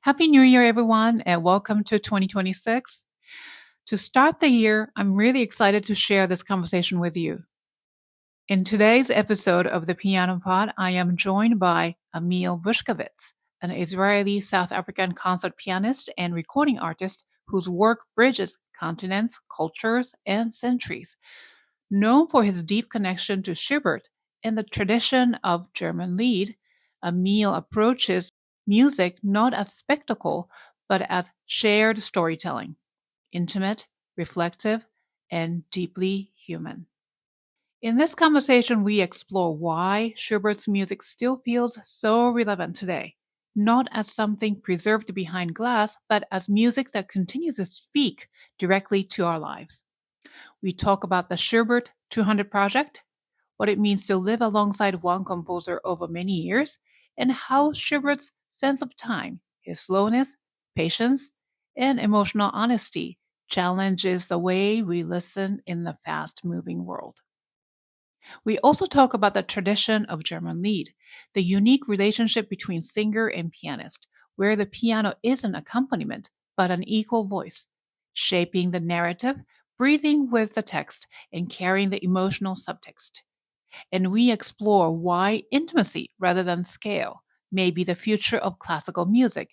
Happy New Year, everyone, and welcome to 2026. To start the year, I'm really excited to share this conversation with you. In today's episode of the Piano Pod, I am joined by Ammiel Bushakevitz, an Israeli South African concert pianist and recording artist whose work bridges continents, cultures, and centuries. Known for his deep connection to Schubert and the tradition of German Lied, Ammiel approaches music not as spectacle, but as shared storytelling, intimate, reflective, and deeply human. In this conversation, we explore why Schubert's music still feels so relevant today, not as something preserved behind glass, but as music that continues to speak directly to our lives. We talk about the Schubert 200 project, what it means to live alongside one composer over many years, and how Schubert's sense of time, his slowness, patience, and emotional honesty challenges the way we listen in the fast-moving world. We also talk about the tradition of German Lied, the unique relationship between singer and pianist, where the piano is an accompaniment but an equal voice, shaping the narrative, breathing with the text, and carrying the emotional subtext. And we explore why intimacy rather than scale may be the future of classical music,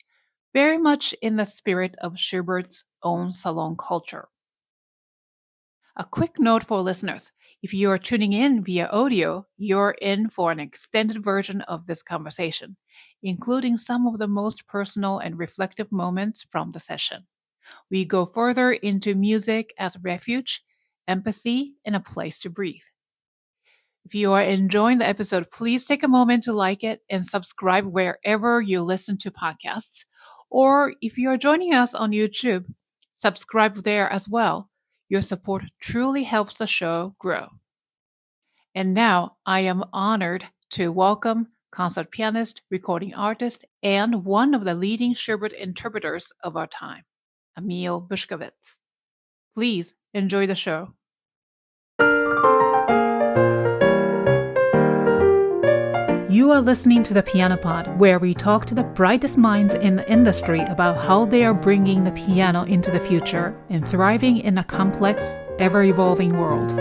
very much in the spirit of Schubert's own salon culture. A quick note for listeners. If you are tuning in via audio, you're in for an extended version of this conversation, including some of the most personal and reflective moments from the session. We go further into music as refuge, empathy, and a place to breathe. If you are enjoying the episode, please take a moment to like it and subscribe wherever you listen to podcasts. Or if you are joining us on YouTube, subscribe there as well. Your support truly helps the show grow. And now I am honored to welcome concert pianist, recording artist, and one of the leading Schubert interpreters of our time, Ammiel Bushakevitz. Please enjoy the show. You are listening to the Piano Pod, where we talk to the brightest minds in the industry about how they are bringing the piano into the future and thriving in a complex, ever-evolving world.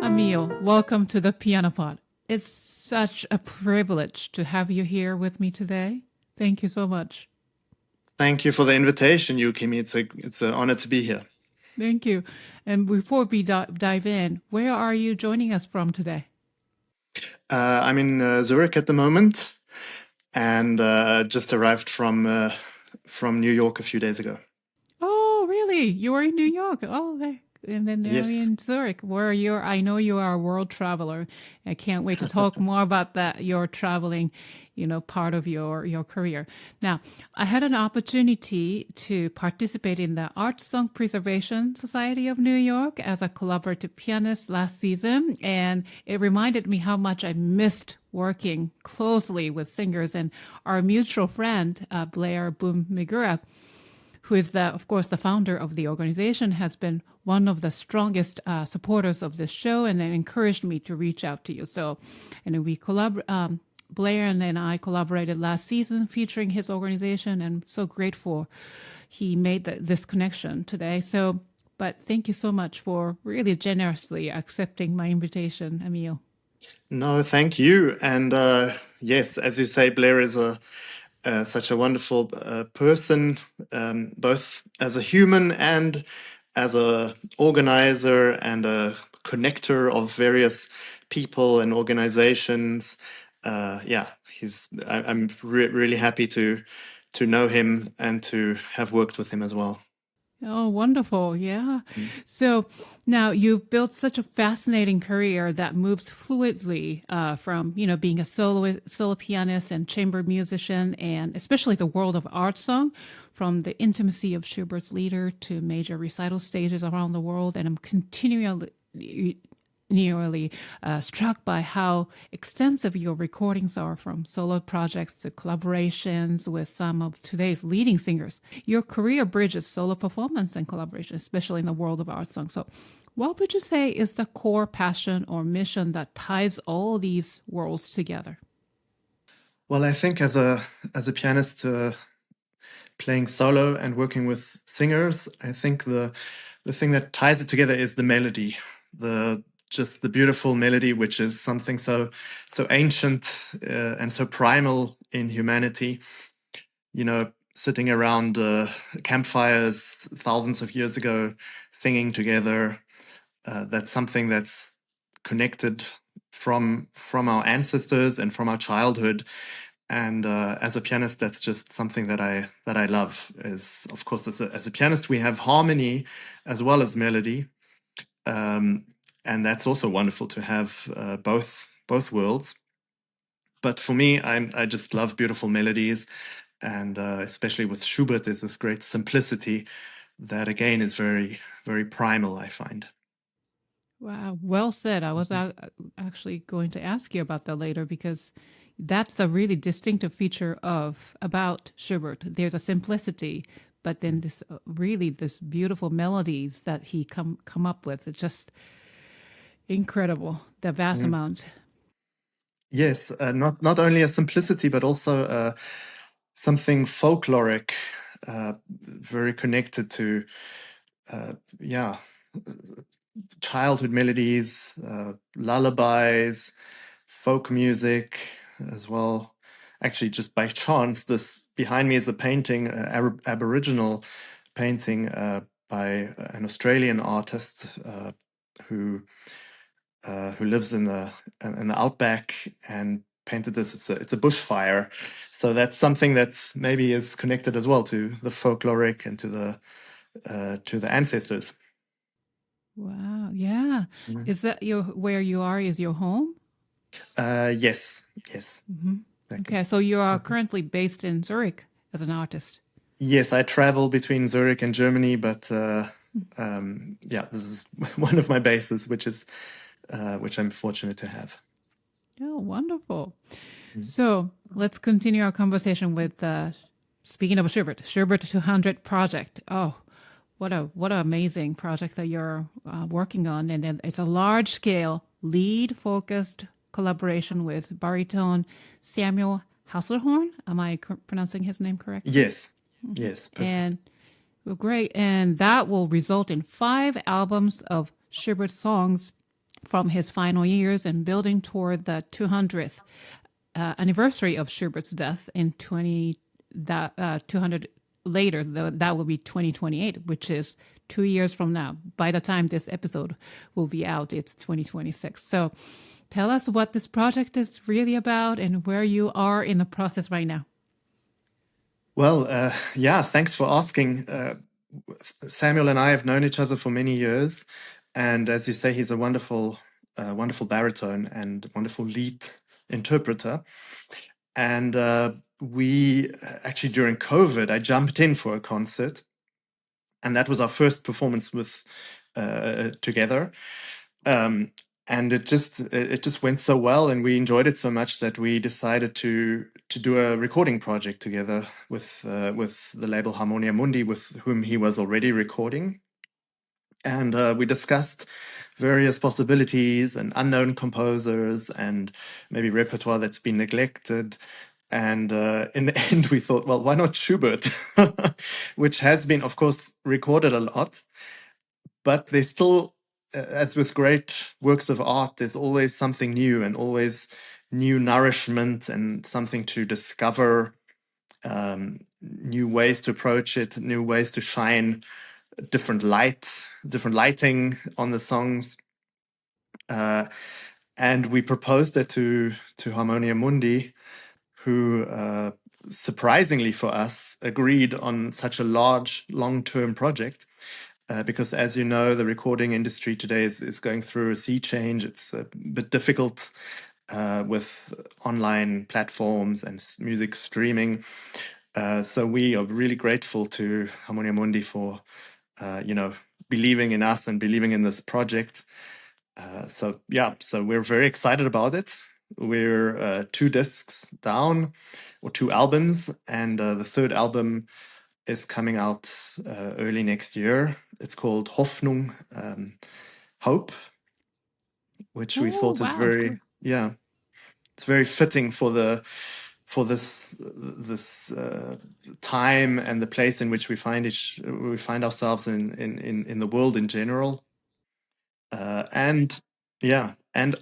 Ammiel, welcome to the Piano Pod. It's such a privilege to have you here with me today. Thank you so much. Thank you for the invitation, Yukimi. It's an honor to be here. Thank you. And before we dive in, where are you joining us from today? I'm in Zurich at the moment, and just arrived from New York a few days ago. Oh, really? You were in New York? Oh, and then now Yes. you're in Zurich, where I know you are a world traveler. I can't wait to talk more about that, your traveling, part of your career. Now, I had an opportunity to participate in the Art Song Preservation Society of New York as a collaborative pianist last season, and it reminded me how much I missed working closely with singers. And our mutual friend, Blair Boom Migura, who is, of course, the founder of the organization, has been one of the strongest supporters of this show, and then encouraged me to reach out to you. So, and we Blair and I collaborated last season featuring his organization, and I'm so grateful he made this connection today. So, but thank you so much for really generously accepting my invitation, Ammiel. No, thank you. And yes, as you say, Blair is such a wonderful person, both as a human and as a organizer and a connector of various people and organizations. I'm really happy to know him and to have worked with him as well. Oh, wonderful. Yeah. So now you've built such a fascinating career that moves fluidly from, being a solo pianist and chamber musician, and especially the world of art song, from the intimacy of Schubert's Lieder to major recital stages around the world. And I'm genuinely struck by how extensive your recordings are, from solo projects to collaborations with some of today's leading singers. Your career bridges solo performance and collaboration, especially in the world of art songs. So, what would you say is the core passion or mission that ties all these worlds together? Well, I think as a pianist, playing solo and working with singers, I think the thing that ties it together is the melody, the just the beautiful melody, which is something so ancient and so primal in humanity. You know, sitting around campfires thousands of years ago, singing together. That's something that's connected from our ancestors and from our childhood. And as a pianist, that's just something that I love. Is, of course, as a pianist, we have harmony as well as melody, um, and that's also wonderful to have both worlds. But for me, I just love beautiful melodies, and especially with Schubert, there's this great simplicity that again is very primal, I find. Wow, well said. I was Mhm. actually going to ask you about that later, because that's a really distinctive feature of about Schubert. There's a simplicity, but then this really this beautiful melodies that he come up with. It's just incredible. The vast Yes, amount. yes, not only a simplicity, but also something folkloric, very connected to yeah, childhood melodies, lullabies, folk music as well. Actually, just by chance, this behind me is a painting, Aboriginal painting by an Australian artist who who lives in the outback and painted this. It's a bushfire, so that's something that maybe is connected as well to the folkloric and to the ancestors. Wow. Yeah. Is that your where you are? Is your home? Yes, yes, Hmm. exactly. Okay, so you are Mhm. currently based in Zurich as an artist. Yes, I travel between Zurich and Germany, but yeah, this is one of my bases, which I'm fortunate to have. Oh, wonderful. Mm. So let's continue our conversation with speaking of Schubert, Schubert 200 project. Oh, what an amazing project that you're working on, and then it's a large scale lead focused collaboration with baritone Samuel Hasselhorn. Am I pronouncing his name correctly? Yes, yes, perfect. And well, great, and that will result in 5 albums of Schubert songs from his final years and building toward the 200th anniversary of Schubert's death in 200 later. That will be 2028, which is 2 years from now. By the time this episode will be out, it's 2026. So tell us what this project is really about and where you are in the process right now. Well, yeah, thanks for asking. Samuel and I have known each other for many years, and as you say, he's a wonderful baritone and wonderful lead interpreter. And we actually during COVID, I jumped in for a concert, and that was our first performance with together. Um, and it just went so well, and we enjoyed it so much that we decided to do a recording project together with the label Harmonia Mundi, with whom he was already recording. And we discussed various possibilities and unknown composers and maybe repertoire that's been neglected. And in the end, we thought, well, why not Schubert, which has been, of course, recorded a lot, but there's still, as with great works of art, there's always something new and always new nourishment and something to discover, new ways to approach it, new ways to shine different light, different lighting on the songs. Uh, and we proposed it to Harmonia Mundi, who surprisingly for us agreed on such a large, long-term project. Because as you know, the recording industry today is going through a sea change. It's a bit difficult with online platforms and music streaming. So we are really grateful to Harmonia Mundi for, believing in us and believing in this project. So we're very excited about it. We're 2 discs down, or 2 albums, and the 3rd album is coming out early next year. It's called Hoffnung, Hope, which we thought is very, it's very fitting for this time and the place in which we find ourselves in the world in general. And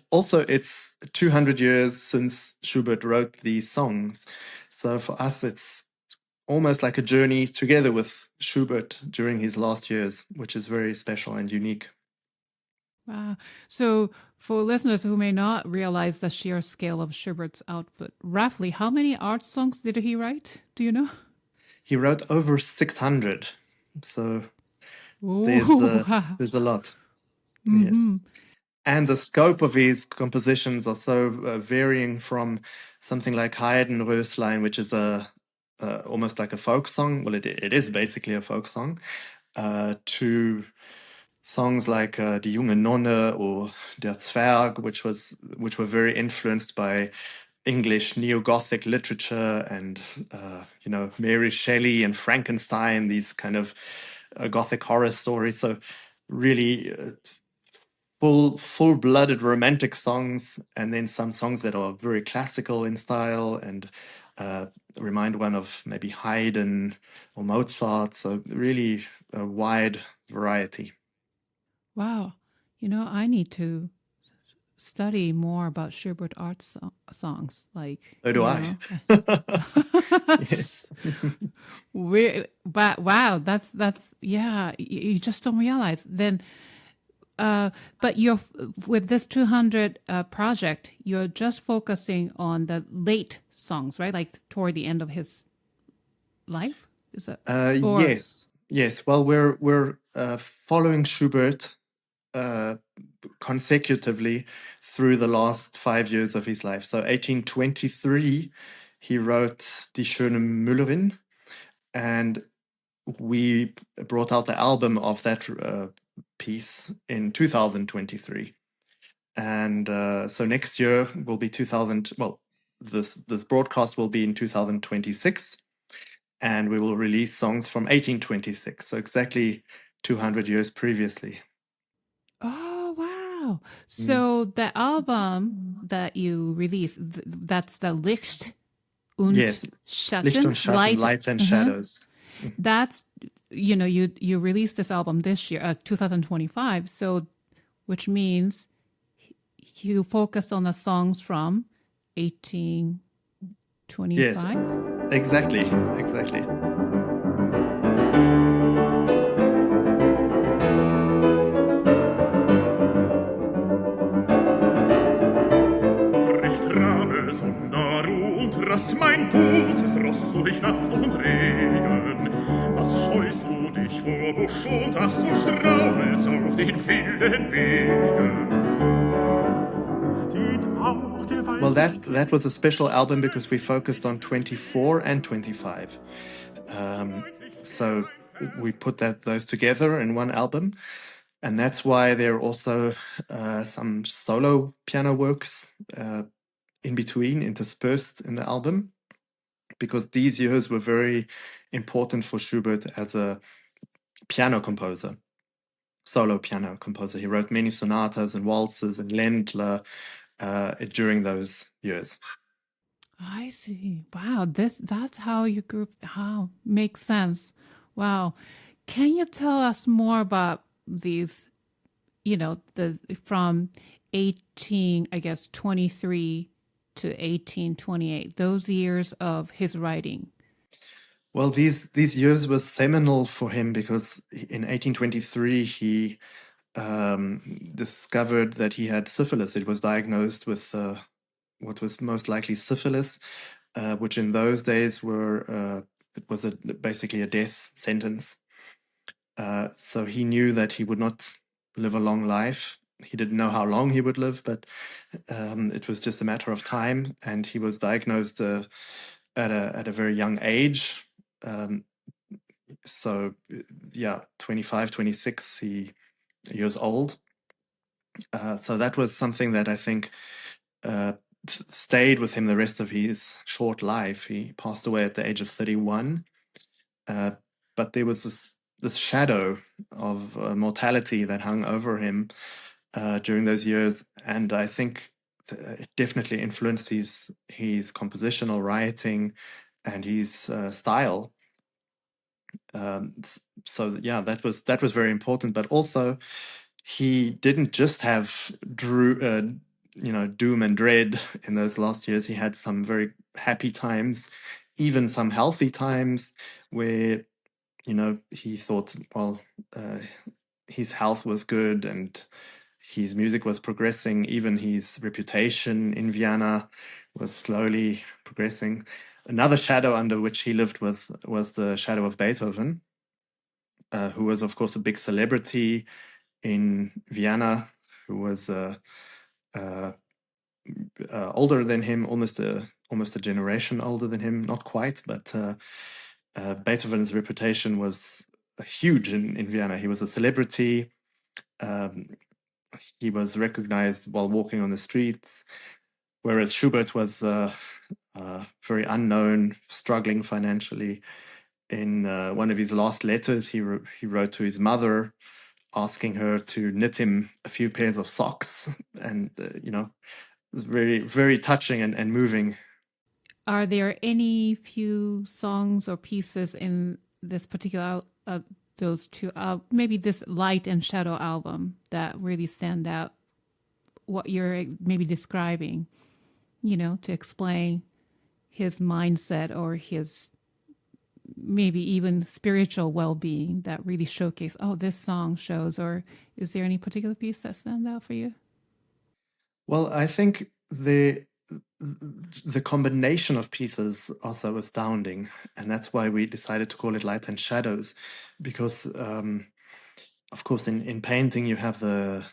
also it's 200 years since Schubert wrote these songs. So for us, it's almost like a journey together with Schubert during his last years, which is very special and unique. Wow. So for listeners who may not realize the sheer scale of Schubert's output, roughly how many art songs did he write? Do you know? He wrote over 600. So Wow. there's a lot. Mm-hmm. Yes. And the scope of his compositions are so varying from something like Heidenröslein, which is almost like a folk song. Well, it is basically a folk song, to songs like Die junge Nonne or Der Zwerg, which were very influenced by English neo-Gothic literature and Mary Shelley and Frankenstein, these kind of Gothic horror stories. So really full-blooded romantic songs, and then some songs that are very classical in style and remind one of maybe Haydn or Mozart. So really a wide variety. Wow. I need to study more about Schubert art songs. Like, So do I. Yes. Wow, that's you just don't realize then. But you're with this 200 project, you're just focusing on the late songs, right? Like toward the end of his life, is that? Yes. Well, we're following Schubert consecutively through the last 5 years of his life. So 1823, he wrote Die schöne Müllerin, and we brought out the album of that piece in 2023. And so next year will be 2000. Well, this broadcast will be in 2026, and we will release songs from 1826. So exactly 200 years previously. Oh, wow. So the album that you released, that's the Licht und Yes, Schatten, Licht und Schatten, Light and Shadows. That's, you released this album this year, 2025. So, which means you focused on the songs from 1825. Yes, exactly. Rast mein gutes Ross durch Nacht und Regen. Was scheust du dich vor Busch und Ast und strauchelst auf den vielen Wegen? Well, that was a special album because we focused on 24 and 25. So we put those together in one album. And that's why there are also some solo piano works in between, interspersed in the album, because these years were very important for Schubert as a piano composer, solo piano composer. He wrote many sonatas and waltzes and Ländler during those years. I see. Wow, that's how you group. How makes sense. Wow, can you tell us more about these? The from 23 to 1828. Those years of his writing. Well, these years were seminal for him because in 1823 he discovered that he had syphilis. It was diagnosed with what was most likely syphilis, which in those days it was basically a death sentence. So he knew that he would not live a long life. He didn't know how long he would live, but it was just a matter of time. And he was diagnosed at a very young age. 25, 26 years old. So that was something that I think stayed with him the rest of his short life. He passed away at the age of 31, but there was this shadow of mortality that hung over him during those years, and I think it definitely influenced his compositional writing and his style. So yeah, that was very important. But also, he didn't just have doom and dread in those last years. He had some very happy times, even some healthy times where he thought, well, his health was good and his music was progressing. Even his reputation in Vienna was slowly progressing. Another shadow under which he lived with was the shadow of Beethoven, who was, of course, a big celebrity in Vienna, who was older than him, almost a generation older than him, not quite, but Beethoven's reputation was huge in Vienna. He was a celebrity. He was recognized while walking on the streets, whereas Schubert was very unknown, struggling financially. In one of his last letters, he wrote to his mother, asking her to knit him a few pairs of socks, and it was very, very touching and moving. Are there any few songs or pieces in this particular those two maybe this Light and Shadow album that really stand out? What you're maybe describing, to explain his mindset or his maybe even spiritual well-being that really showcase, oh, this song shows, or is there any particular piece that stands out for you? Well, I think the combination of pieces are so astounding, and that's why we decided to call it Light and Shadows, because of course in painting you have the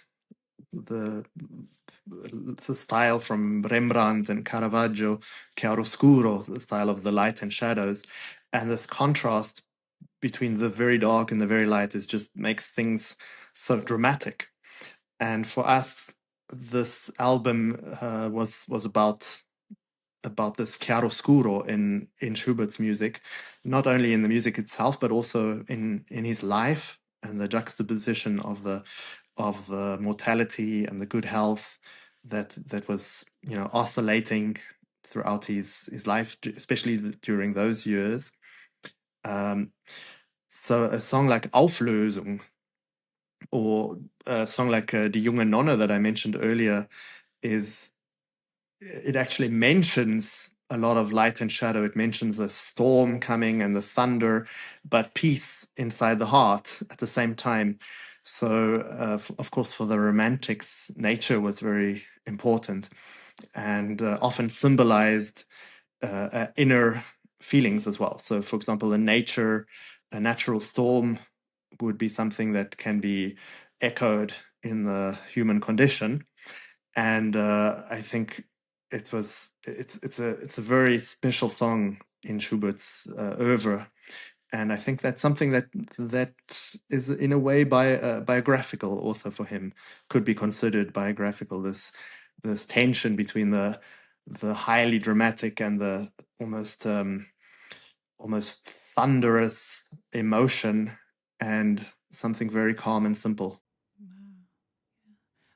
style from Rembrandt and Caravaggio, chiaroscuro, the style of the light and shadows, and this contrast between the very dark and the very light just makes things so dramatic. And for us, this album was about this chiaroscuro in Schubert's music, not only in the music itself, but also in his life and the juxtaposition of the mortality and the good health that was oscillating throughout his life, especially during those years. So a song like Auflösung, or a song like Die junge Nonne that I mentioned earlier, it actually mentions a lot of light and shadow. It mentions a storm coming and the thunder, but peace inside the heart at the same time. So, of course, for the romantics, nature was very important and often symbolized inner feelings as well. So, for example, a natural storm would be something that can be echoed in the human condition. And I think it's a very special song in Schubert's oeuvre, and I think that's something that is in a way biographical also for him, could be considered biographical. This tension between the highly dramatic and the almost thunderous emotion and something very calm and simple.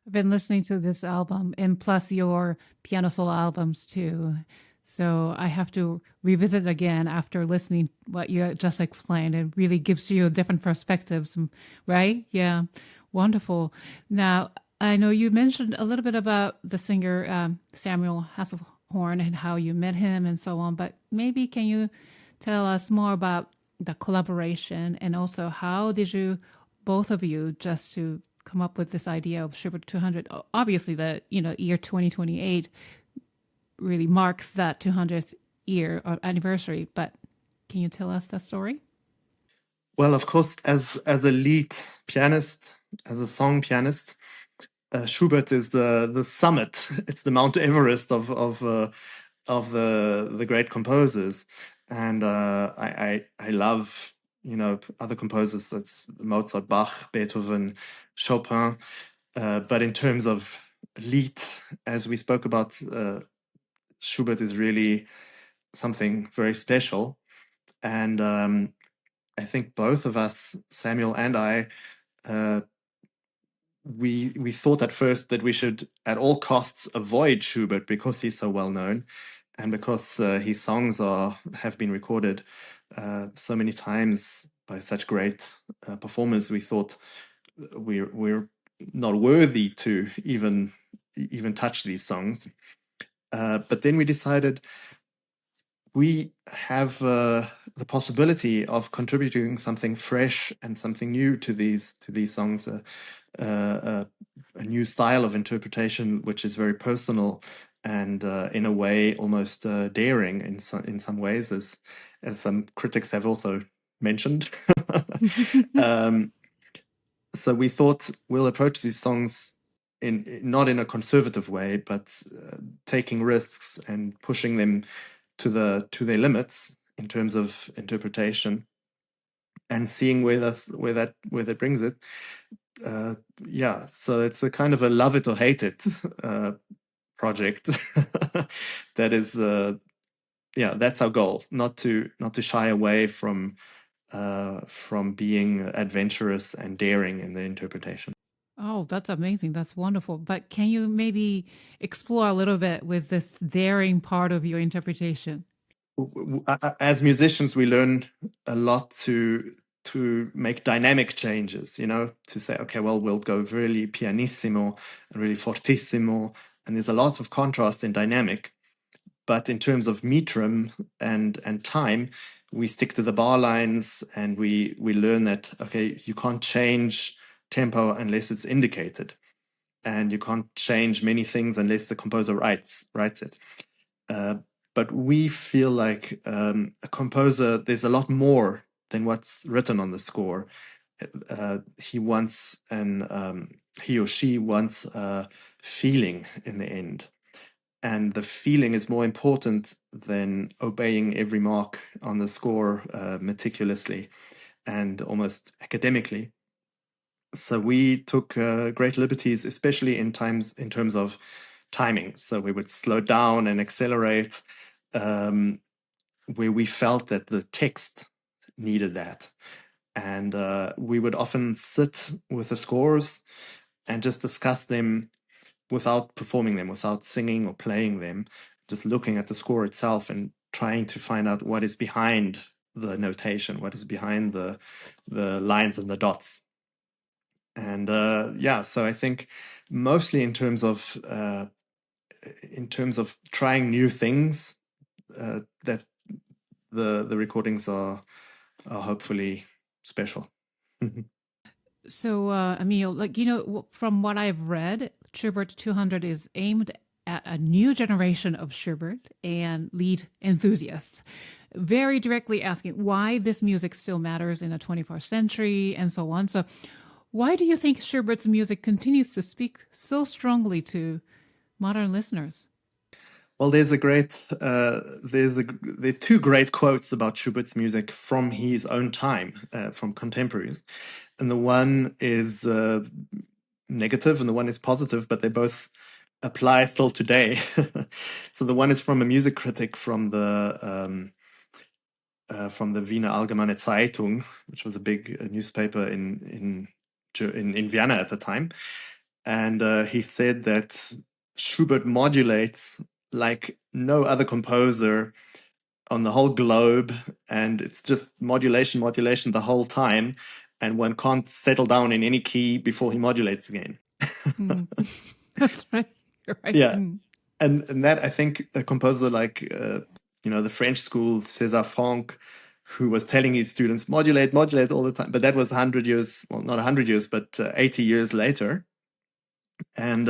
I've been listening to this album and plus your piano solo albums too. So I have to revisit it again after listening what you just explained. It really gives you different perspectives, right? Yeah, wonderful. Now, I know you mentioned a little bit about the singer Samuel Hasselhorn and how you met him and so on, but maybe can you tell us more about the collaboration and also how did you, both of you, just to come up with this idea of Schubert 200? Obviously, the year 2028 really marks that 200th year or anniversary. But can you tell us the story? Well, of course, as a lead pianist, as a song pianist, Schubert is the summit. It's the Mount Everest of the great composers, and I love other composers. That's Mozart, Bach, Beethoven, Chopin. But in terms of Lied, as we spoke about, Schubert is really something very special. And I think both of us, Samuel and I, we thought at first that we should at all costs avoid Schubert because he's so well known, and because his songs have been recorded so many times by such great performers. We thought we're not worthy to even touch these songs. But then we decided we have the possibility of contributing something fresh and something new to these songs, a new style of interpretation which is very personal and in a way almost daring in some ways, as some critics have also mentioned. So we thought we'll approach these songs not in a conservative way, but taking risks and pushing them to their limits in terms of interpretation, and seeing where that brings it. So it's a kind of a love it or hate it project. That is, that's our goal. Not to shy away from being adventurous and daring in the interpretation. Oh, that's amazing. That's wonderful. But can you maybe explore a little bit with this daring part of your interpretation? As musicians, we learn a lot to make dynamic changes, to say, okay, well, we'll go really pianissimo and really fortissimo, and there's a lot of contrast in dynamic. But in terms of metrum and time, we stick to the bar lines, and we learn that, okay, you can't change tempo unless it's indicated, and you can't change many things unless the composer writes it. But we feel like a composer, there's a lot more than what's written on the score. He or she wants a feeling in the end. And the feeling is more important than obeying every mark on the score meticulously and almost academically. So we took great liberties, especially in terms of timing. So we would slow down and accelerate where we felt that the text needed that. And we would often sit with the scores and just discuss them without performing them, without singing or playing them, just looking at the score itself and trying to find out what is behind the notation, what is behind the lines and the dots. And so I think mostly in terms of trying new things, that the recordings are hopefully special. So, Ammiel, from what I've read, Schubert 200 is aimed at a new generation of Schubert and Lied enthusiasts, very directly asking why this music still matters in the 21st century and so on. So, why do you think Schubert's music continues to speak so strongly to modern listeners? Well, there are two great quotes about Schubert's music from his own time, from contemporaries, and the one is negative and the one is positive, but they both apply still today. So the one is from a music critic from the Wiener Allgemeine Zeitung, which was a big newspaper in Vienna at the time, and he said that Schubert modulates like no other composer on the whole globe, and it's just modulation the whole time, and one can't settle down in any key before he modulates again. That's right. You're right. Yeah. And that, I think, a composer like the French school, César Franck, who was telling his students modulate all the time, but that was 100 years, well, not 100 years, but 80 years later. And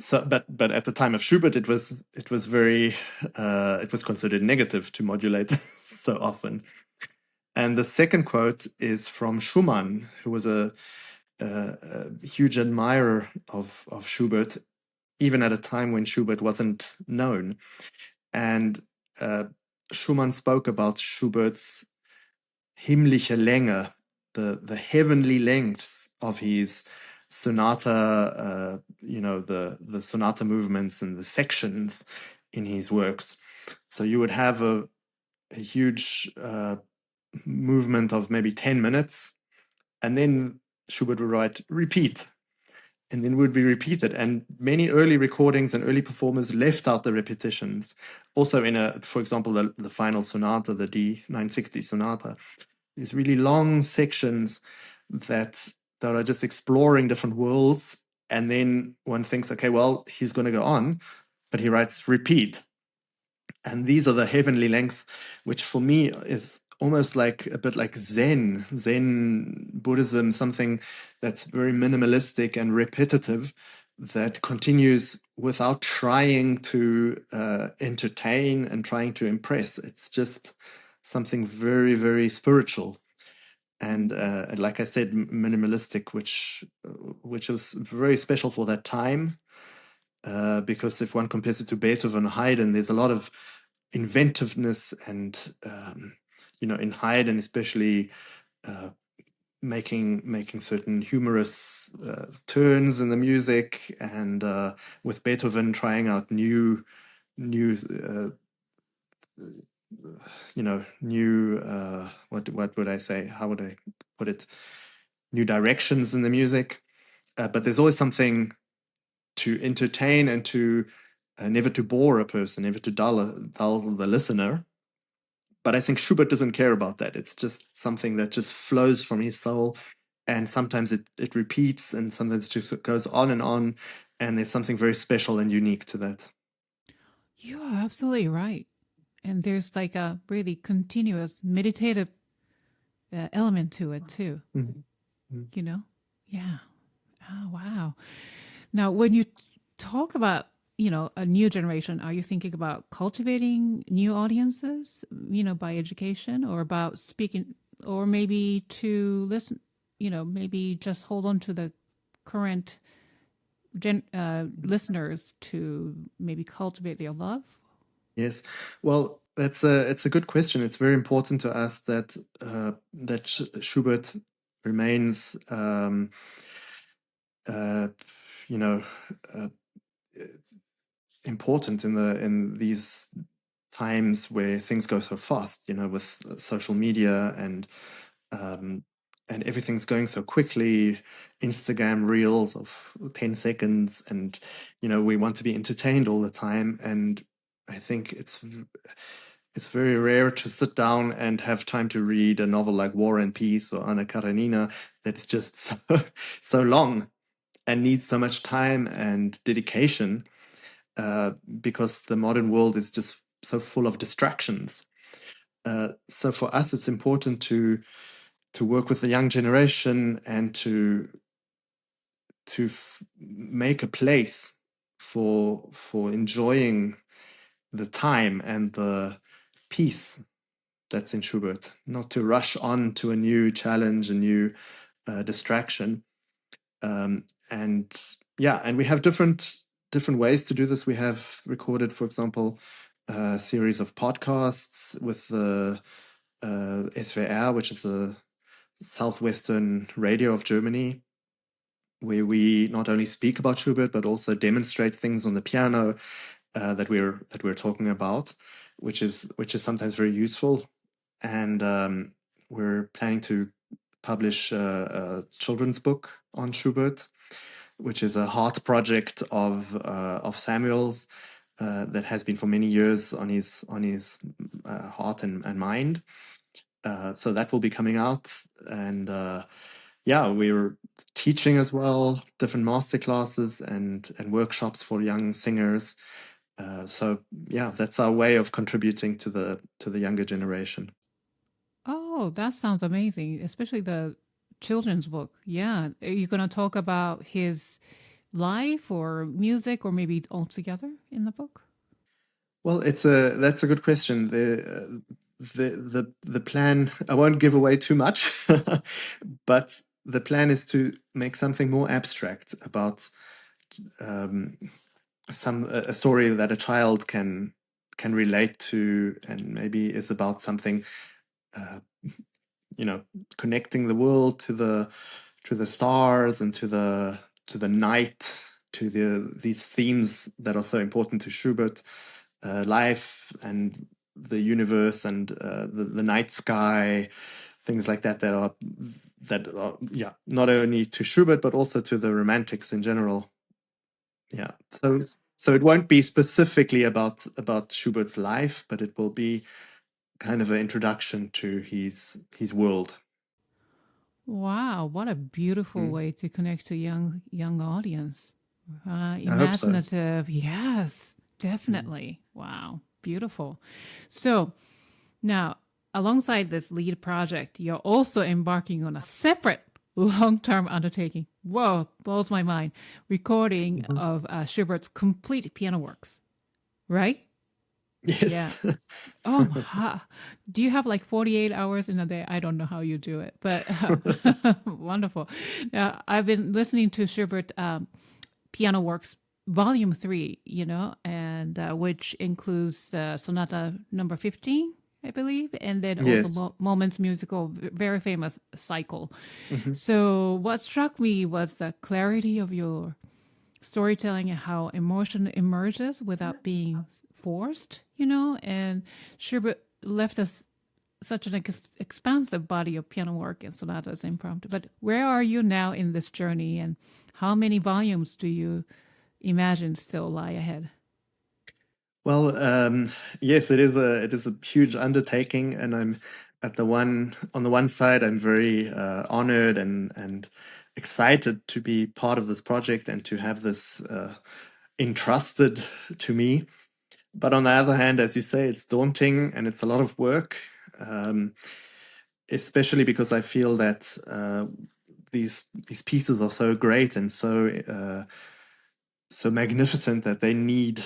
but at the time of Schubert, it was very it was considered negative to modulate so often. And the second quote is from Schumann, who was a huge admirer of Schubert, even at a time when Schubert wasn't known. And Schumann spoke about Schubert's himmlische Länge, the heavenly lengths of his sonata, the sonata movements and the sections in his works. So you would have a huge movement of maybe 10 minutes, and then Schubert would write repeat, and then would be repeated. And many early recordings and early performers left out the repetitions. Also for example, the final sonata, the D 960 sonata, these really long sections that are just exploring different worlds. And then one thinks, okay, well, he's going to go on, but he writes repeat. And these are the heavenly length, which for me is almost like a bit like Zen Buddhism, something that's very minimalistic and repetitive, that continues without trying to entertain and trying to impress. It's just something very, very spiritual. And like I said, minimalistic, which is very special for that time. Because if one compares it to Beethoven or Haydn, there's a lot of inventiveness and in Haydn especially making certain humorous turns in the music, and with Beethoven trying out new what would I say? How would I put it? New directions in the music, but there's always something to entertain and to never to bore a person, never to dull the listener. But I think Schubert doesn't care about that. It's just something that just flows from his soul, and sometimes it repeats, and sometimes it just goes on, and there's something very special and unique to that. You are absolutely right. And there's like a really continuous meditative element to it too. Mm-hmm. Yeah. Oh, wow. Now, when you talk about, a new generation, are you thinking about cultivating new audiences, by education, or about speaking, or maybe to listen, maybe just hold on to the current listeners to maybe cultivate their love? Yes. Well, it's a good question. It's very important to us that Schubert remains, important in these times where things go so fast. With social media and everything's going so quickly. Instagram reels of 10 seconds, and we want to be entertained all the time. And I think it's very rare to sit down and have time to read a novel like War and Peace or Anna Karenina that's just so long and needs so much time and dedication, because the modern world is just so full of distractions. So for us, it's important to work with the young generation and to make a place for enjoying the time and the peace that's in Schubert, not to rush on to a new challenge, a new distraction. And we have different ways to do this. We have recorded, for example, a series of podcasts with the SWR, which is a Southwestern Radio of Germany, where we not only speak about Schubert but also demonstrate things on the piano that we're talking about, which is sometimes very useful. And we're planning to publish a children's book on Schubert, which is a heart project of Samuel's that has been for many years on his heart and mind. So that will be coming out, and we're teaching as well, different master classes and workshops for young singers. So that's our way of contributing to the younger generation. Oh, that sounds amazing, especially the children's book. Yeah. Are you going to talk about his life or music, or maybe all together in the book? Well, that's a good question. The plan, I won't give away too much, but the plan is to make something more abstract about a story that a child can relate to, and maybe is about something, connecting the world to the stars and to the night, to these themes that are so important to Schubert, life and the universe and the night sky, things like that are not only to Schubert but also to the Romantics in general. Yeah, so it won't be specifically about Schubert's life, but it will be kind of an introduction to his world. Wow, what a beautiful Mm. way to connect to young audience. I hope so. Imaginative, yes, definitely. Wow, beautiful. So now, alongside this lead project, you're also embarking on a separate long-term undertaking. Whoa, blows my mind. Recording of Schubert's complete piano works, right? Yes. Yeah. Oh, do you have like 48 hours in a day? I don't know how you do it, but wonderful. Now, I've been listening to Schubert Piano Works Volume 3, and which includes the Sonata number 15, I believe, and then Yes. also Moments musical, very famous cycle. Mhm. So what struck me was the clarity of your storytelling and how emotion emerges without being forced, and Schubert left us such an expansive body of piano work and sonatas impromptu. But where are you now in this journey, and how many volumes do you imagine still lie ahead? Well, yes, it is a huge undertaking, and I'm on the one side, I'm very honored and excited to be part of this project and to have this entrusted to me. But on the other hand, as you say, it's daunting and it's a lot of work, especially because I feel that these pieces are so great and so magnificent that they need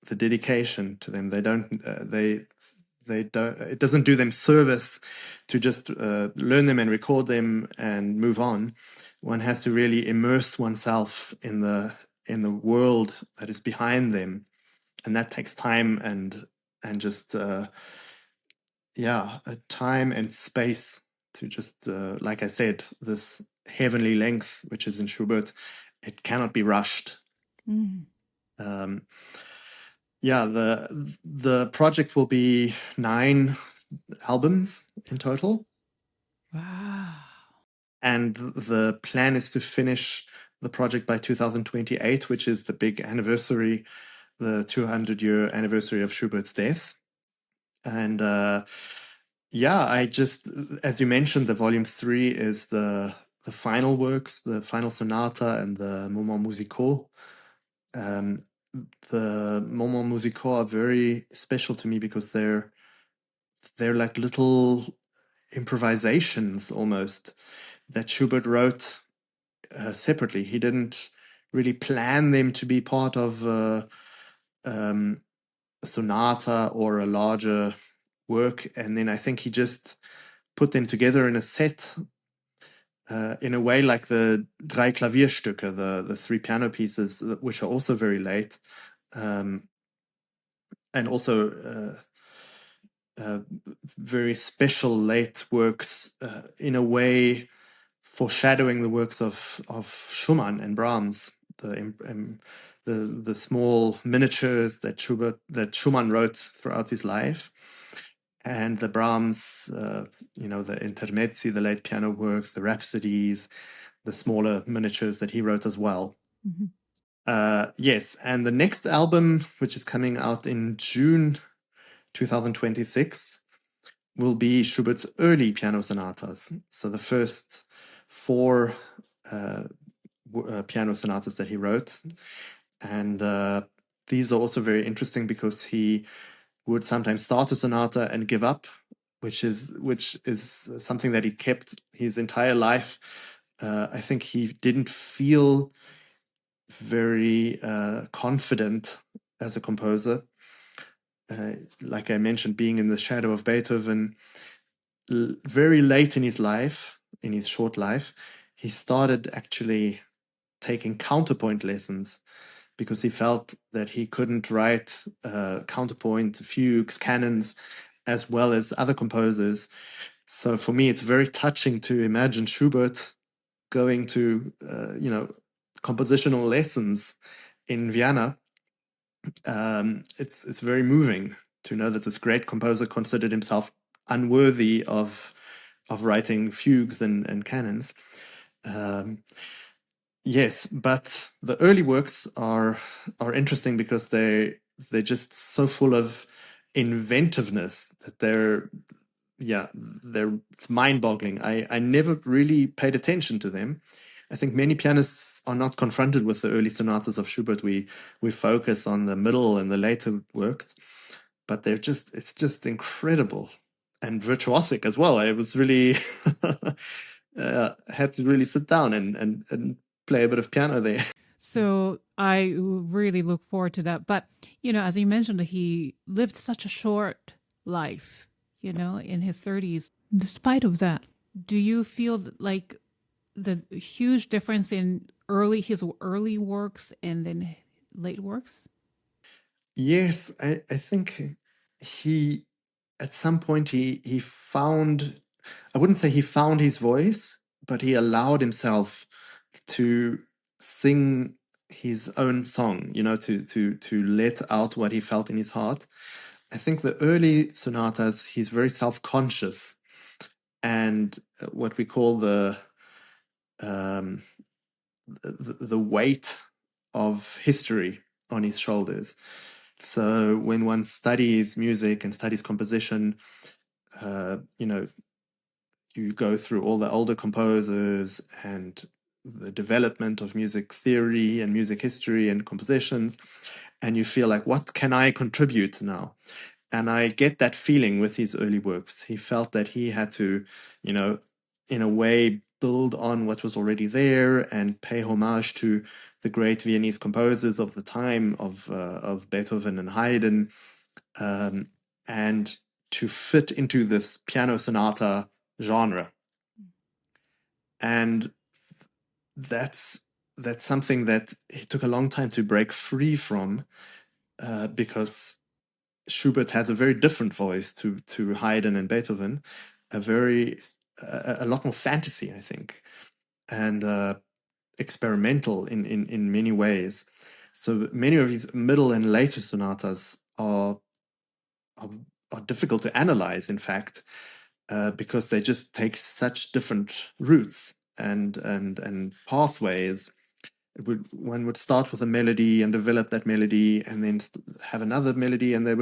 the dedication to them. They don't. They don't. It doesn't do them service to just learn them and record them and move on. One has to really immerse oneself in the world that is behind them, and that takes time and just time and space to just like I said, this heavenly length which is in Schubert, it cannot be rushed. The project will be 9 albums in total. Wow. And the plan is to finish the project by 2028, which is the big anniversary, the 200-year anniversary of Schubert's death. And I just, as you mentioned, the volume 3 is the final works, the final sonata and the Moments musicaux. The Moments musicaux are very special to me because they're like little improvisations almost that Schubert wrote separately. He didn't really plan them to be part of a sonata or a larger work, and then I think he just put them together in a set in a way like the Drei Klavierstücke, the 3 piano pieces, which are also very late, and also very special late works, in a way foreshadowing the works of Schumann and Brahms, the small miniatures that Schumann wrote throughout his life, and the Brahms, the intermezzi, the late piano works, the rhapsodies, the smaller miniatures that he wrote as well. Yes, and the next album, which is coming out in June 2026, will be Schubert's early piano sonatas. So the first 4 piano sonatas that he wrote. And these are also very interesting because he would sometimes start a sonata and give up, which is something that he kept his entire life. I think he didn't feel very confident as a composer. Like I mentioned, being in the shadow of Beethoven, very late in his life, in his short life, he started actually taking counterpoint lessons because he felt that he couldn't write counterpoint, fugues, canons, as well as other composers. So for me, it's very touching to imagine Schubert going to, compositional lessons in Vienna, it's very moving to know that this great composer considered himself unworthy of writing fugues and canons. Yes, but the early works are interesting because they're just so full of inventiveness that it's mind-boggling. I never really paid attention to them. I think many pianists are not confronted with the early sonatas of Schubert. We focus on the middle and the later works, but it's just incredible and virtuosic as well. I was really had to really sit down and play a bit of piano there. So I really look forward to that. But, as you mentioned, he lived such a short life, in his 30s. Despite of that, do you feel like the huge difference in his early works and then late works? Yes, I think he, at some point, he found, I wouldn't say he found his voice, but he allowed himself to sing his own song, to let out what he felt in his heart. I think the early sonatas, he's very self-conscious, and what we call the weight of history on his shoulders. So when one studies music and studies composition, you go through all the older composers and the development of music theory and music history and compositions, and you feel like, what can I contribute now? And I get that feeling with his early works. He felt that he had to, in a way, build on what was already there and pay homage to the great Viennese composers of the time of Beethoven and Haydn, and to fit into this piano sonata genre. And that's something that it took a long time to break free from, because Schubert has a very different voice to Haydn and Beethoven, a lot more fantasy, I think, and experimental in many ways. So many of his middle and later sonatas are difficult to analyze, in fact, because they just take such different routes and pathways. One would start with a melody and develop that melody, and then have another melody, and it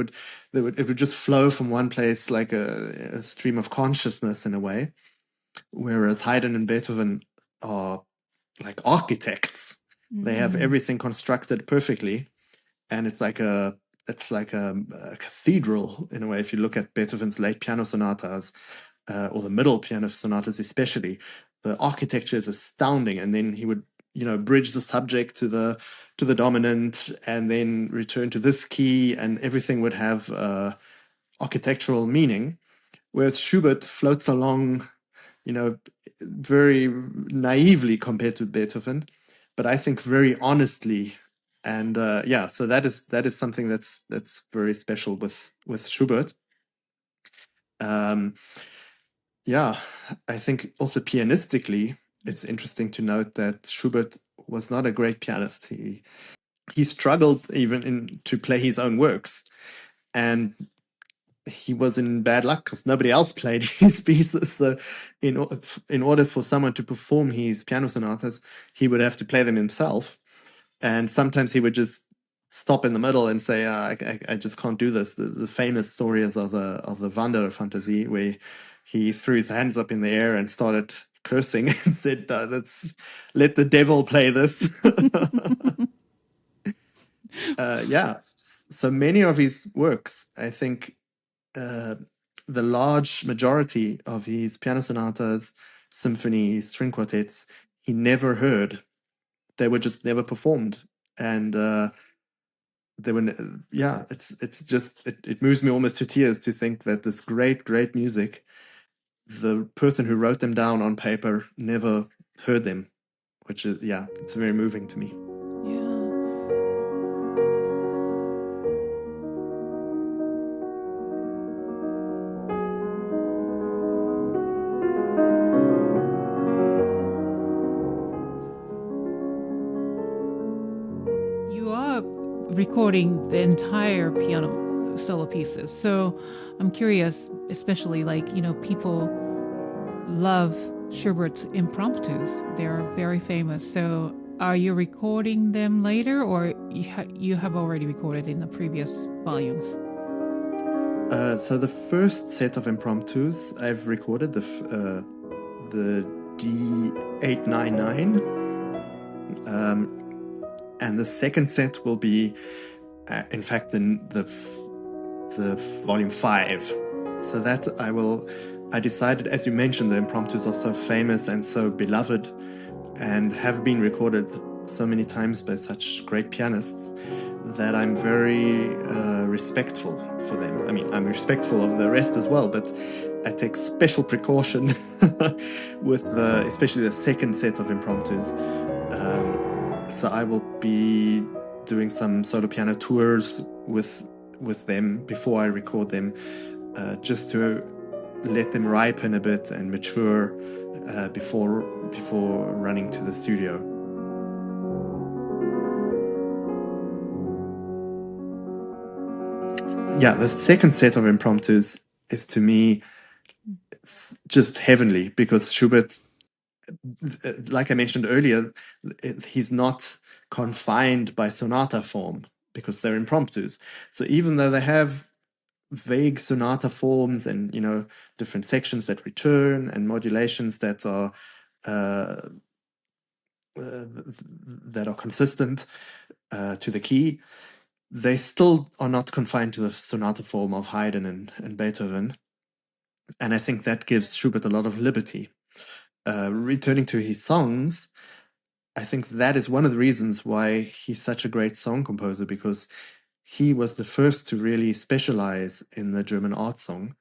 would just flow from one place like a stream of consciousness in a way. Whereas Haydn and Beethoven are like architects; they have everything constructed perfectly, and it's like a cathedral in a way. If you look at Beethoven's late piano sonatas, or the middle piano sonatas especially, the architecture is astounding. And then he would bridge the subject to the dominant, and then return to this key, and everything would have architectural meaning. Whereas Schubert floats along, very naively compared to Beethoven, but I think very honestly. And so that is something that's very special with Schubert. I think also pianistically, it's interesting to note that Schubert was not a great pianist. He struggled even to play his own works, and he was in bad luck because nobody else played his pieces. So in order for someone to perform his piano sonatas, he would have to play them himself. And sometimes he would just stop in the middle and say, I just can't do this. The famous stories of the Wanderer Fantasy, where he threw his hands up in the air and started cursing and said, let's let the devil play this. So many of his works, I think, the large majority of his piano sonatas, symphonies, string quartets, he never heard. They were just never performed. And they were, it's just, it moves me almost to tears to think that this great music, the person who wrote them down on paper never heard them, which is, it's very moving to me. recording the entire piano solo pieces. So I'm curious, especially people love Schubert's Impromptus. They're very famous. So are you recording them later, or you have already recorded in the previous volumes? So the first set of Impromptus I've recorded, the D899, and the second set will be, in fact, the volume 5. So that I decided, as you mentioned, the Impromptus are so famous and so beloved and have been recorded so many times by such great pianists, that I'm very respectful for them. I mean, I'm respectful of the rest as well, but I take special precaution with especially the second set of Impromptus. So I will be doing some solo piano tours with them before I record them, just to let them ripen a bit and mature before running to the studio. Yeah, the second set of Impromptus is, to me, just heavenly, because Schubert, like I mentioned earlier, he's not confined by sonata form because they're Impromptus. So even though they have vague sonata forms and different sections that return and modulations that are consistent to the key, they still are not confined to the sonata form of Haydn and Beethoven. And I think that gives Schubert a lot of liberty. Returning to his songs, I think that is one of the reasons why he's such a great song composer, because he was the first to really specialize in the German art song.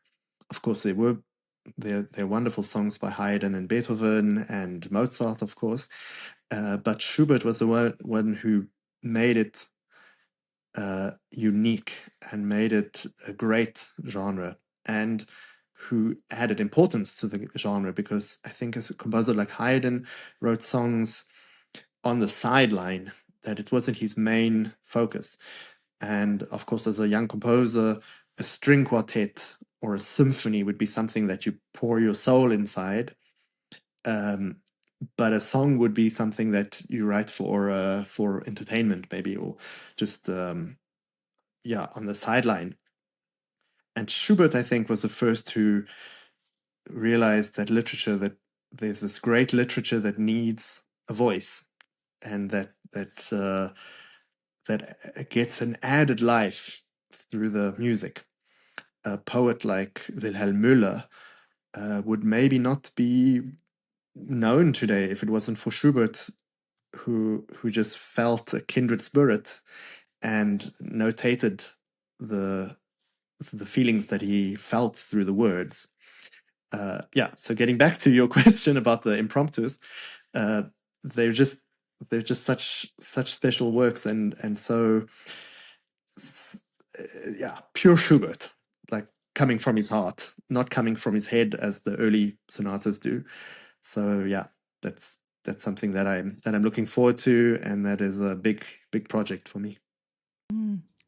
Of course, they're wonderful songs by Haydn and Beethoven and Mozart, of course. But Schubert was the one who made it unique and made it a great genre, and who added importance to the genre, because I think a composer like Haydn wrote songs on the sideline, that it wasn't his main focus. And of course, as a young composer, a string quartet or a symphony would be something that you pour your soul inside. But a song would be something that you write for entertainment, maybe, or just on the sideline. And Schubert, I think, was the first to realize that there's this great literature that needs a voice, and that gets an added life through the music. A poet like Wilhelm Müller would maybe not be known today if it wasn't for Schubert, who just felt a kindred spirit and notated the feelings that he felt through the words. So getting back to your question about the Impromptus, they're just such special works, and so pure Schubert, like coming from his heart, not coming from his head as the early sonatas do. So yeah, that's something that I'm looking forward to, and that is a big project for me.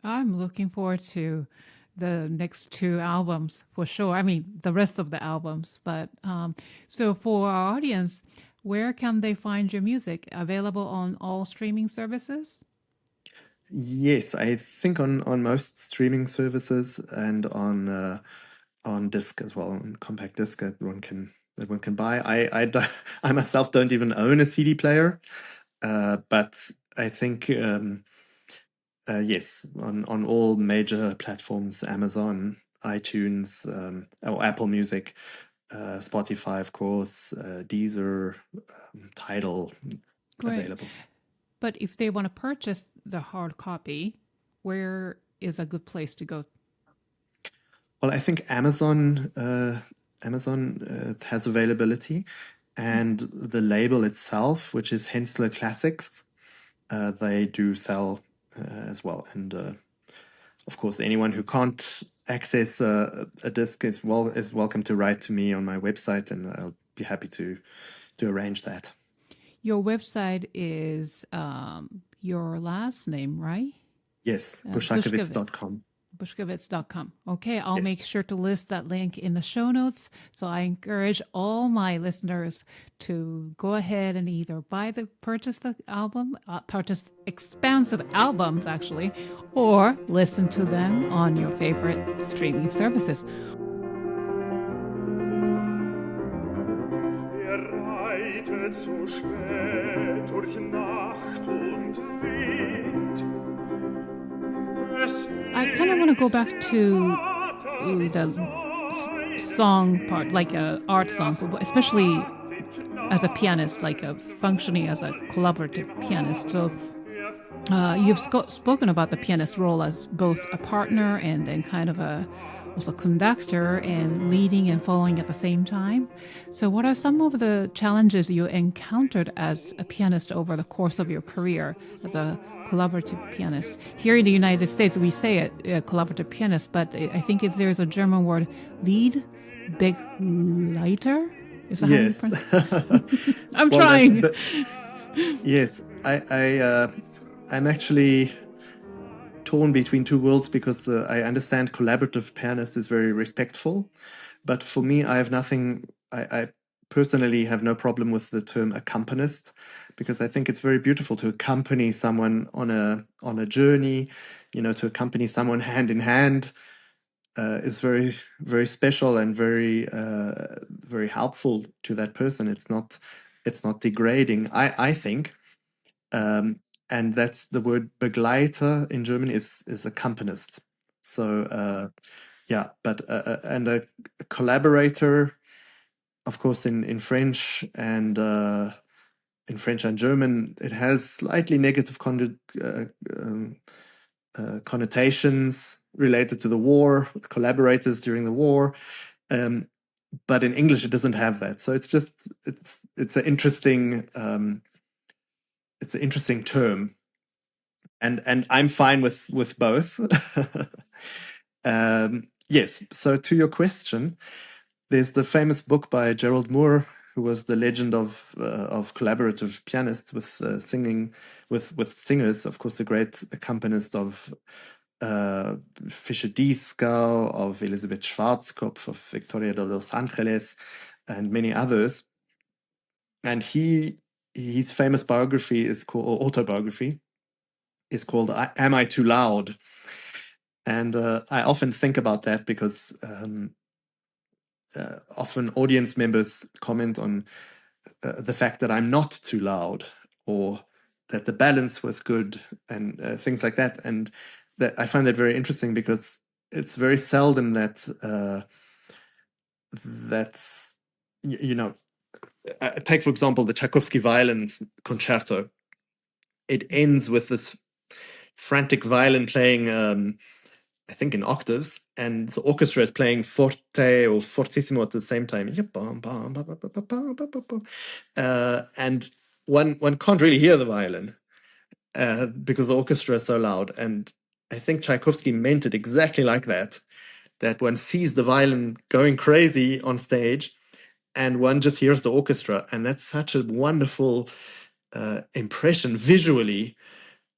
I'm looking forward to the next 2 albums for sure. I mean, the rest of the albums. But so for our audience, where can they find your music? Available on all streaming services? Yes, I think on most streaming services, and on disc as well, on compact disc that one can buy. I myself don't even own a CD player, but I think yes, on all major platforms, Amazon, iTunes, or Apple Music, Spotify, of course, Deezer, Tidal, Great. available. But if they want to purchase the hard copy, where is a good place to go? Well, I think Amazon has availability, and the label itself, which is Hänssler Classics, they do sell as well. And of course, anyone who can't access a disc is welcome to write to me on my website, and I'll be happy to arrange that. Your website is your last name, right? Yes, Bushakevitz.com. Bushakevitz.com. Okay, I'll make Yes. sure to list that link in the show notes. So I encourage all my listeners to go ahead and either purchase the album, purchase expansive albums actually, or listen to them on your favorite streaming services. Reitet so spät durch Nacht und Wind. I kind of want to go back to the song part, like art songs, especially as a pianist, like functioning as a collaborative pianist. So you've spoken about the pianist's role as both a partner and then kind of also conductor and leading and following at the same time. So what are some of the challenges you encountered as a pianist over the course of your career as a collaborative pianist? Here in the United States, we say it, collaborative pianist, but I think there's a German word, Liedbegleiter? Is that Yes. how you pronounce it? I'm trying. Yes, I'm actually torn between two worlds because I understand collaborative pianist is very respectful, but for me, I personally have no problem with the term accompanist, because I think it's very beautiful to accompany someone on a journey, to accompany someone hand in hand is very, very special and very, very helpful to that person. It's not degrading, I think. And that's the word Begleiter in German is accompanist. So yeah, but and a collaborator, of course, in French and German, it has slightly negative connotations related to the war, collaborators during the war. But in English, it doesn't have that. So it's an interesting term, and I'm fine with both. Yes. So to your question, there's the famous book by Gerald Moore, who was the legend of collaborative pianists with singing with singers. Of course, a great accompanist of Fischer Dieskau, of Elisabeth Schwarzkopf, of Victoria de Los Angeles, and many others. And his famous biography is called, or autobiography, is called "Am I Too Loud?" And I often think about that because often audience members comment on the fact that I'm not too loud, or that the balance was good, and things like that. And that I find that very interesting, because it's very seldom that that's, take for example the Tchaikovsky violin concerto. It ends with this frantic violin playing, I think in octaves, and the orchestra is playing forte or fortissimo at the same time. And one can't really hear the violin because the orchestra is so loud. And I think Tchaikovsky meant it exactly like that, that one sees the violin going crazy on stage and one just hears the orchestra. And that's such a wonderful impression visually,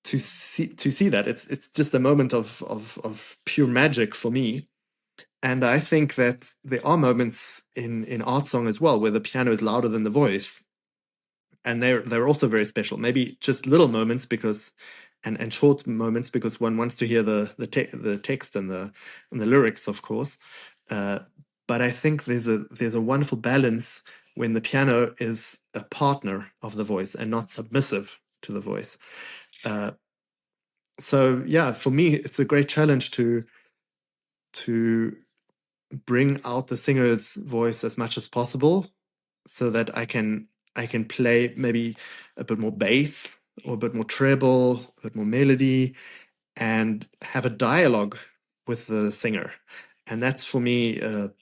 to see that. It's just a moment of pure magic for me. And I think that there are moments in art song as well where the piano is louder than the voice, and they're also very special. Maybe just little moments, because and short moments, because one wants to hear the text and the lyrics, of course. But I think there's a wonderful balance when the piano is a partner of the voice and not submissive to the voice. So yeah, for me, it's a great challenge to bring out the singer's voice as much as possible, so that I can play maybe a bit more bass, or a bit more treble, a bit more melody, and have a dialogue with the singer. And that's for me a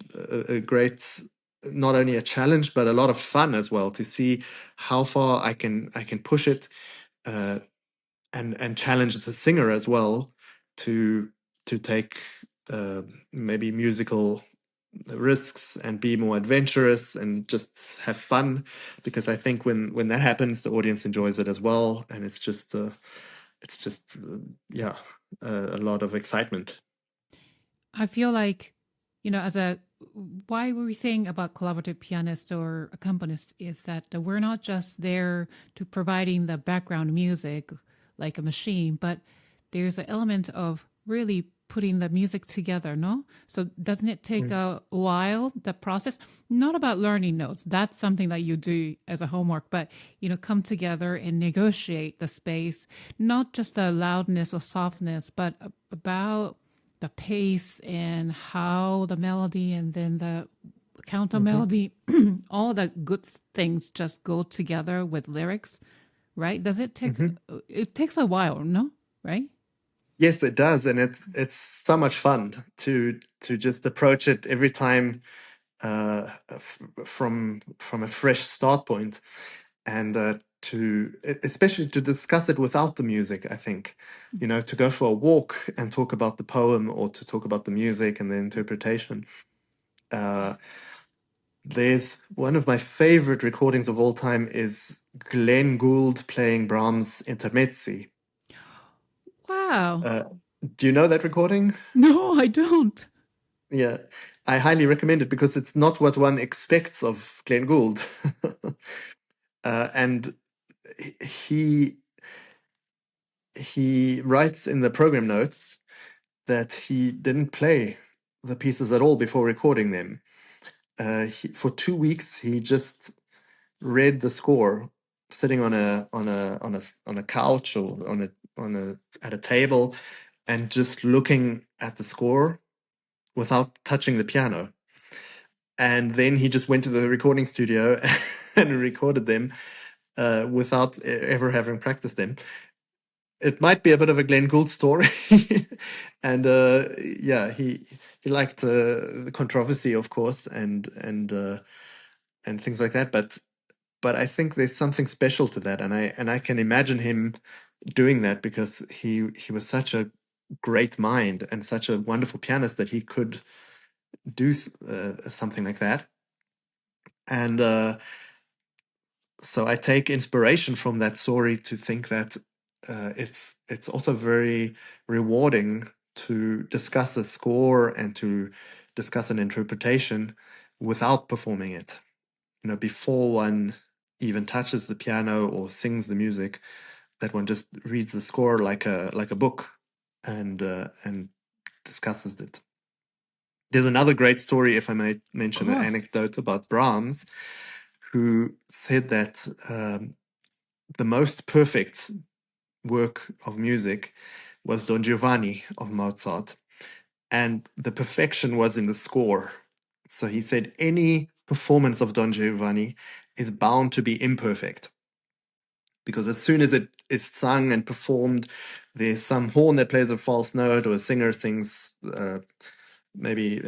great, not only a challenge, but a lot of fun as well, to see how far I can push it, and challenge the singer as well to take maybe musical risks and be more adventurous and just have fun, because I think when that happens, the audience enjoys it as well, and it's just yeah, a lot of excitement. I feel like, why we think about collaborative pianist or accompanist is that we're not just there to providing the background music like a machine, but there's an element of really putting the music together, no? So doesn't it take a while, the process? Not about learning notes. That's something that you do as a homework, but, come together and negotiate the space, not just the loudness or softness, but about the pace and how the melody and then the counter melody, all the good things just go together with lyrics, right? Does it take, it takes a while, no? Right? Yes, it does, and it's so much fun to just approach it every time from a fresh start point, and especially to discuss it without the music. I think, to go for a walk and talk about the poem, or to talk about the music and the interpretation. There's one of my favorite recordings of all time is Glenn Gould playing Brahms' Intermezzi. Wow. Do you know that recording? No, I don't. Yeah, I highly recommend it because it's not what one expects of Glenn Gould. And he writes in the program notes that he didn't play the pieces at all before recording them. For 2 weeks, he just read the score, sitting on a couch or at a table, and just looking at the score without touching the piano. And then he just went to the recording studio and recorded them without ever having practiced them. It might be a bit of a Glenn Gould story. And he liked the controversy, of course, and things like that. But I think there's something special to that, and I can imagine him doing that because he was such a great mind and such a wonderful pianist that he could do something like that. And so I take inspiration from that story to think that it's also very rewarding to discuss a score and to discuss an interpretation without performing it. Before one even touches the piano or sings the music, that one just reads the score like a book and discusses it. There's another great story, if I may mention an anecdote about Brahms, who said that the most perfect work of music was Don Giovanni of Mozart, and the perfection was in the score. So he said any performance of Don Giovanni is bound to be imperfect, because as soon as it is sung and performed, there's some horn that plays a false note, or a singer sings maybe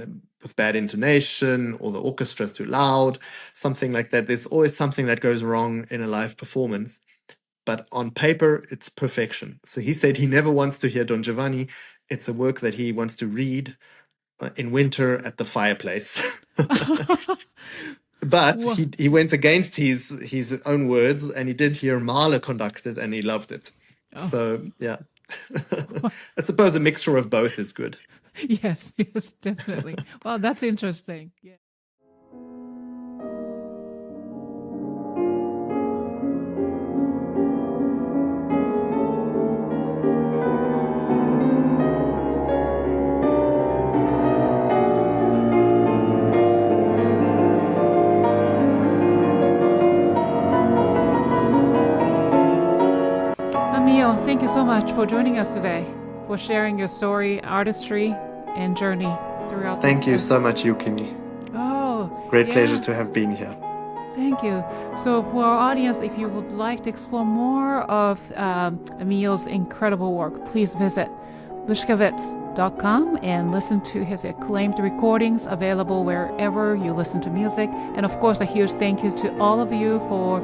with bad intonation, or the orchestra is too loud, something like that. There's always something that goes wrong in a live performance. But on paper, it's perfection. So he said he never wants to hear Don Giovanni. It's a work that he wants to read in winter at the fireplace. But he went against his own words, and he did hear Mahler conduct it, and he loved it. So, yeah. I suppose a mixture of both is good. Yes, definitely. Well, that's interesting. Yeah. Ammiel, thank you so much for joining us today, for sharing your story, artistry, and journey throughout. Thank you so much, Yukimi. It's a great pleasure to have been here. Thank you. So for our audience, if you would like to explore more of Ammiel's incredible work, please visit Bushakevitz.com and listen to his acclaimed recordings available wherever you listen to music. And of course, a huge thank you to all of you for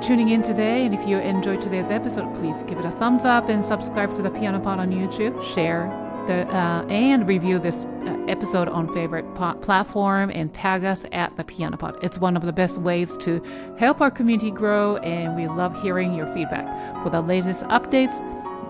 tuning in today. And if you enjoyed today's episode, please give it a thumbs up and subscribe to the Piano Pod on YouTube. Share and review this episode on favorite platform and tag us at the Piano Pod. It's one of the best ways to help our community grow, and we love hearing your feedback. For the latest updates,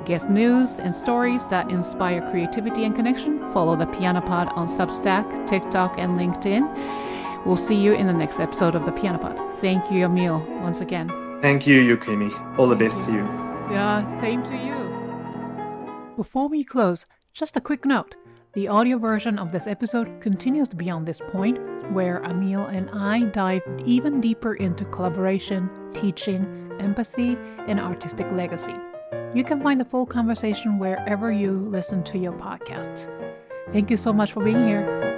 guest news, and stories that inspire creativity and connection, follow the Piano Pod on Substack, TikTok, and LinkedIn. We'll see you in the next episode of the Piano Pod. Thank you, Ammiel, once again. Thank you, Yukimi. All the best to you. Yeah, same to you. Before we close, just a quick note. The audio version of this episode continues beyond this point, where Ammiel and I dive even deeper into collaboration, teaching, empathy, and artistic legacy. You can find the full conversation wherever you listen to your podcasts. Thank you so much for being here.